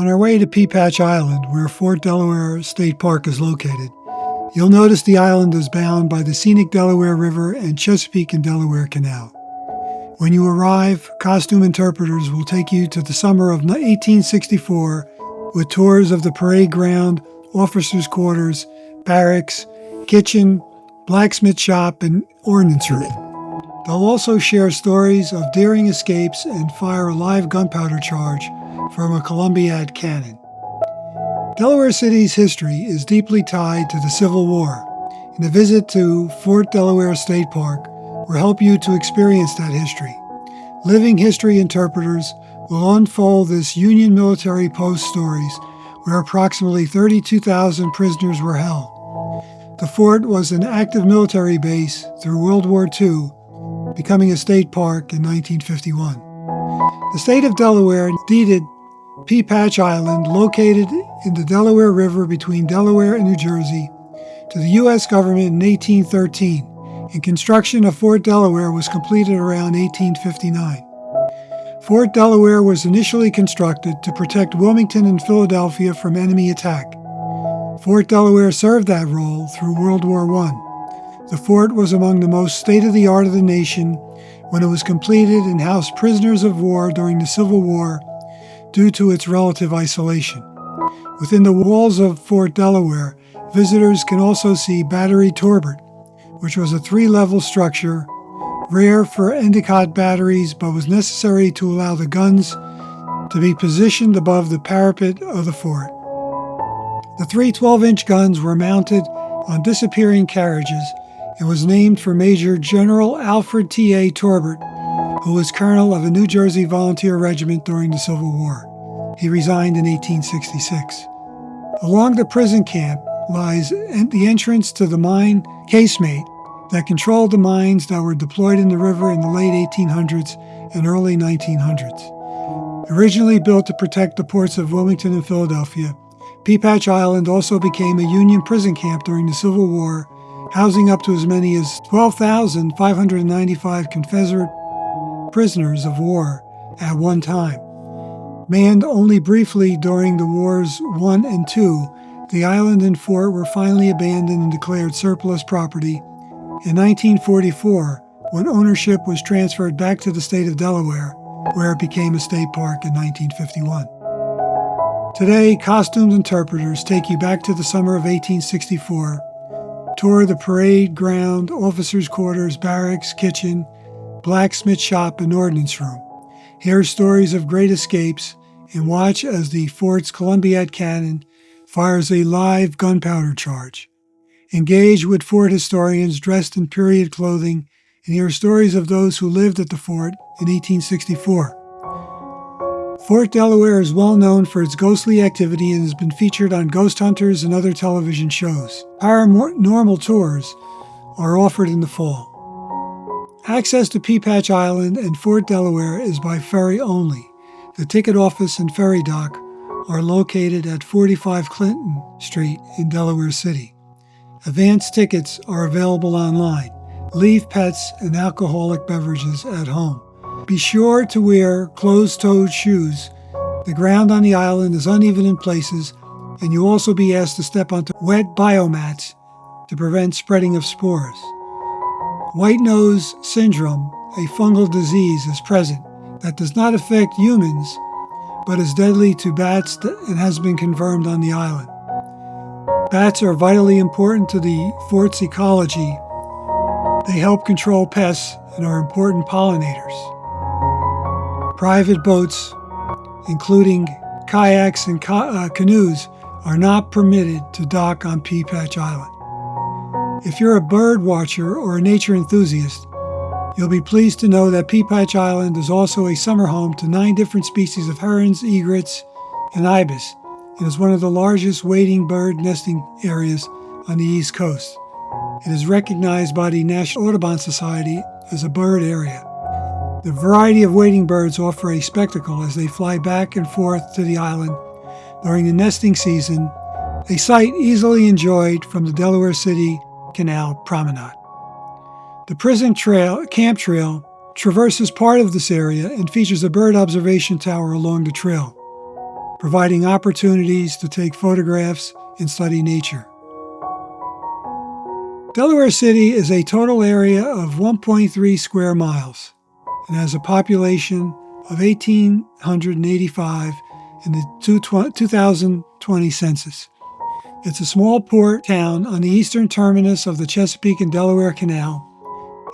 On our way to Pea Patch Island, where Fort Delaware State Park is located, you'll notice the island is bound by the scenic Delaware River and Chesapeake and Delaware Canal. When you arrive, costume interpreters will take you to the summer of 1864 with tours of the parade ground, officers' quarters, barracks, kitchen, blacksmith shop, and ordnance room. They'll also share stories of daring escapes and fire a live gunpowder charge from a Columbiad cannon. Delaware City's history is deeply tied to the Civil War, and a visit to Fort Delaware State Park will help you to experience that history. Living history interpreters will unfold this Union military post stories where approximately 32,000 prisoners were held. The fort was an active military base through World War II, becoming a state park in 1951. The state of Delaware deeded Pea Patch Island, located in the Delaware River between Delaware and New Jersey, to the U.S. government in 1813, and construction of Fort Delaware was completed around 1859. Fort Delaware was initially constructed to protect Wilmington and Philadelphia from enemy attack. Fort Delaware served that role through World War I. The fort was among the most state-of-the-art of the nation when it was completed and housed prisoners of war during the Civil War due to its relative isolation. Within the walls of Fort Delaware, visitors can also see Battery Torbert, which was a 3-level structure, rare for Endicott batteries but was necessary to allow the guns to be positioned above the parapet of the fort. The 3 12-inch guns were mounted on disappearing carriages and was named for Major General Alfred T.A. Torbert, who was colonel of a New Jersey volunteer regiment during the Civil War. He resigned in 1866. Along the prison camp lies the entrance to the mine casemate that controlled the mines that were deployed in the river in the late 1800s and early 1900s. Originally built to protect the ports of Wilmington and Philadelphia, Pea Patch Island also became a Union prison camp during the Civil War, housing up to as many as 12,595 Confederate prisoners of war at one time. Manned only briefly during the Wars I and II, the island and fort were finally abandoned and declared surplus property in 1944, when ownership was transferred back to the state of Delaware, where it became a state park in 1951. Today, costumed interpreters take you back to the summer of 1864, tour the parade ground, officers' quarters, barracks, kitchen, blacksmith shop, and ordnance room, hear stories of great escapes, and watch as the fort's Columbiad cannon fires a live gunpowder charge. Engage with fort historians dressed in period clothing and hear stories of those who lived at the fort in 1864. Fort Delaware is well known for its ghostly activity and has been featured on Ghost Hunters and other television shows. Paranormal tours are offered in the fall. Access to Pea Patch Island and Fort Delaware is by ferry only. The ticket office and ferry dock are located at 45 Clinton Street in Delaware City. Advance tickets are available online. Leave pets and alcoholic beverages at home. Be sure to wear closed-toed shoes. The ground on the island is uneven in places, and you'll also be asked to step onto wet biomats to prevent spreading of spores. White nose syndrome, a fungal disease, is present that does not affect humans, but is deadly to bats and has been confirmed on the island. Bats are vitally important to the fort's ecology. They help control pests and are important pollinators. Private boats, including kayaks and canoes, are not permitted to dock on Pea Patch Island. If you're a bird watcher or a nature enthusiast, you'll be pleased to know that Pea Patch Island is also a summer home to 9 different species of herons, egrets, and ibis, and is one of the largest wading bird nesting areas on the East Coast. It is recognized by the National Audubon Society as a bird area. The variety of wading birds offer a spectacle as they fly back and forth to the island during the nesting season, a sight easily enjoyed from the Delaware City Canal Promenade. The prison camp trail traverses part of this area and features a bird observation tower along the trail. providing opportunities to take photographs and study nature. Delaware City is a total area of 1.3 square miles and has a population of 1,885 in the 2020 census. It's a small port town on the eastern terminus of the Chesapeake and Delaware Canal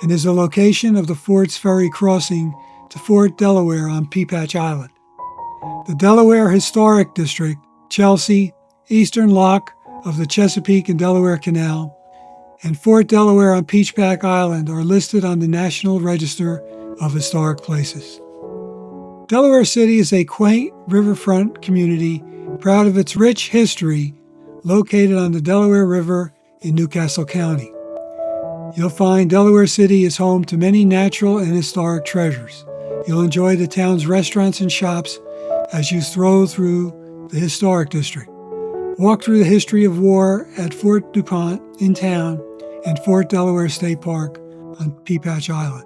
and is the location of the fort's ferry crossing to Fort Delaware on Peapatch Island. The Delaware Historic District, Chelsea, Eastern Lock of the Chesapeake and Delaware Canal, and Fort Delaware on Peachpack Island are listed on the National Register of Historic Places. Delaware City is a quaint riverfront community proud of its rich history, located on the Delaware River in Newcastle County. You'll find Delaware City is home to many natural and historic treasures. You'll enjoy the town's restaurants and shops as you stroll through the historic district. Walk through the history of war at Fort DuPont in town and Fort Delaware State Park on Peapatch Island.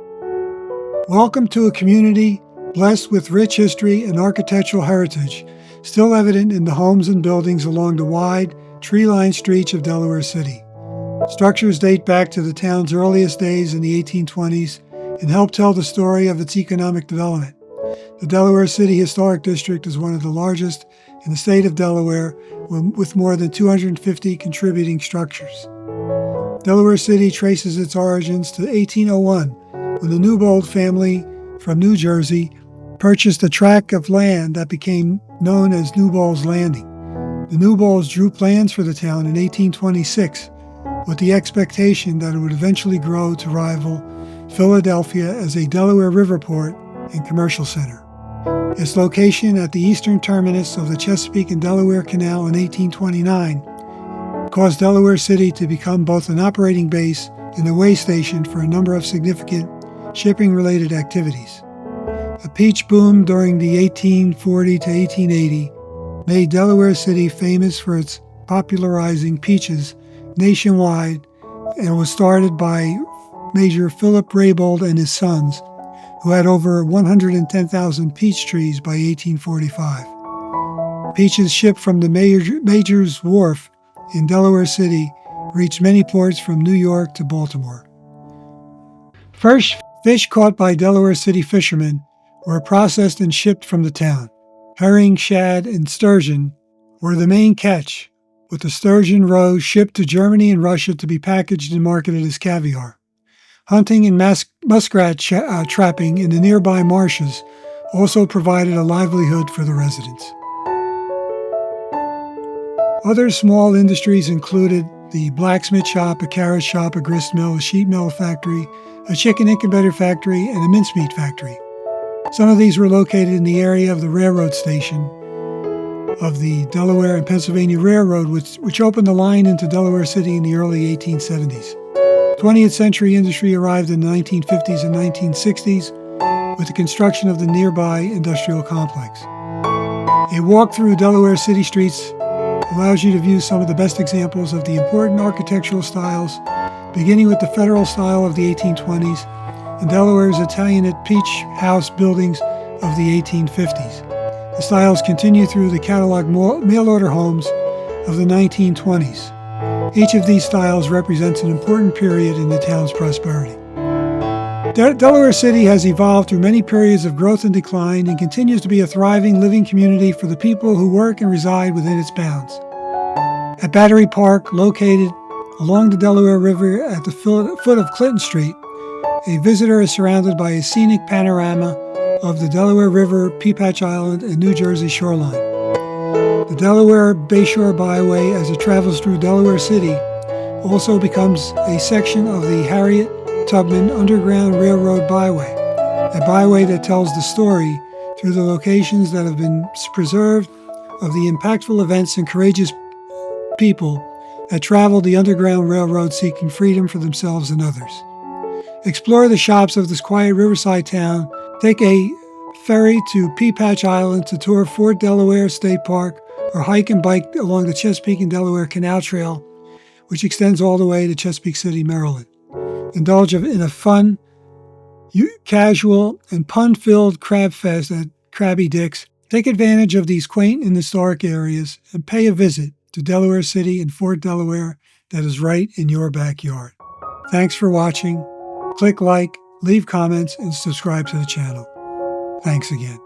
Welcome to a community blessed with rich history and architectural heritage, still evident in the homes and buildings along the wide, tree-lined streets of Delaware City. Structures date back to the town's earliest days in the 1820s and help tell the story of its economic development. The Delaware City Historic District is one of the largest in the state of Delaware, with more than 250 contributing structures. Delaware City traces its origins to 1801, when the Newbold family from New Jersey purchased a tract of land that became known as Newbold's Landing. The Newbolds drew plans for the town in 1826, with the expectation that it would eventually grow to rival Philadelphia as a Delaware river port and commercial center. Its location at the eastern terminus of the Chesapeake and Delaware Canal in 1829 caused Delaware City to become both an operating base and a way station for a number of significant shipping-related activities. A peach boom during the 1840 to 1880 made Delaware City famous for its popularizing peaches nationwide and was started by Major Philip Raybould and his sons, who had over 110,000 peach trees by 1845. Peaches shipped from the Major's Wharf in Delaware City reached many ports from New York to Baltimore. First fish caught by Delaware City fishermen were processed and shipped from the town. Herring, shad, and sturgeon were the main catch, with the sturgeon roe shipped to Germany and Russia to be packaged and marketed as caviar. Hunting and muskrat trapping in the nearby marshes also provided a livelihood for the residents. Other small industries included the blacksmith shop, a carrot shop, a grist mill, a sheet mill factory, a chicken incubator factory, and a mincemeat factory. Some of these were located in the area of the railroad station of the Delaware and Pennsylvania Railroad, which opened the line into Delaware City in the early 1870s. 20th century industry arrived in the 1950s and 1960s with the construction of the nearby industrial complex. A walk through Delaware City streets allows you to view some of the best examples of the important architectural styles, beginning with the federal style of the 1820s and Delaware's Italianate peach house buildings of the 1850s. The styles continue through the catalog mail-order homes of the 1920s. Each of these styles represents an important period in the town's prosperity. Delaware City has evolved through many periods of growth and decline and continues to be a thriving, living community for the people who work and reside within its bounds. At Battery Park, located along the Delaware River at the foot of Clinton Street, a visitor is surrounded by a scenic panorama of the Delaware River, Peapatch Island, and New Jersey shoreline. The Delaware Bayshore Byway, as it travels through Delaware City, also becomes a section of the Harriet Tubman Underground Railroad Byway, a byway that tells the story through the locations that have been preserved of the impactful events and courageous people that traveled the Underground Railroad seeking freedom for themselves and others. Explore the shops of this quiet riverside town, take a ferry to Peapatch Island to tour Fort Delaware State Park, or hike and bike along the Chesapeake and Delaware Canal Trail, which extends all the way to Chesapeake City, Maryland. Indulge in a fun, casual, and pun-filled crab fest at Krabby Dick's Take advantage of these quaint and historic areas and pay a visit to Delaware City and Fort Delaware that is right in your backyard. Thanks for watching. Click like, leave comments, and subscribe to the channel. Thanks again.